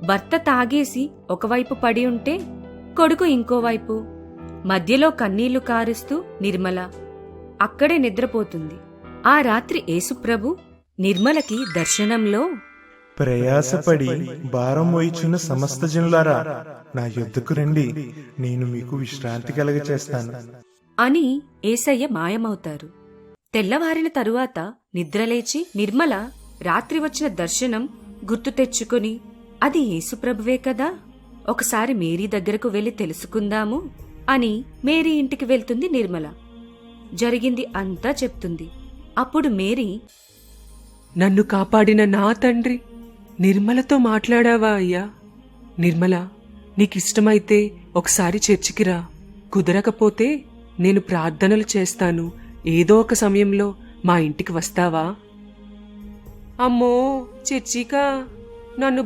భర్త తాగేసి ఒకవైపు పడి ఉంటే కొడుకు ఇంకోవైపు, మధ్యలో కన్నీళ్లు కారుస్తూ నిర్మల అక్కడే నిద్రపోతుంది. ఆ రాత్రి యేసుప్రభు నిర్మలకి దర్శనంలో, ప్రయాసపడి భారం వహించున్న సమస్త జనులారా, నా యొద్దకు రండి, నేను మీకు విశ్రాంతి కలగచేస్తాను అని యేసయ్య మాయమవుతారు. తెల్లవారిన తరువాత నిద్రలేచి నిర్మల రాత్రి వచ్చిన దర్శనం గుర్తు తెచ్చుకుని, అది యేసుప్రభువే కదా, ఒకసారి మేరీ దగ్గరకు వెళ్లి తెలుసుకుందాము అని మేరీ ఇంటికి వెళ్తుంది నిర్మల. జరిగింది అంతా చెప్తుంది. అప్పుడు మేరీ, నన్ను కాపాడిన నా తండ్రి నిర్మలతో మాట్లాడావా అయ్యా? నిర్మల, నీకిష్టమైతే ఒకసారి చర్చికి రా, కుదరకపోతే నేను ప్రార్థనలు చేస్తాను, ఏదో ఒక సమయంలో మా ఇంటికి వస్తావా? అమ్మో, చర్చికా? నన్ను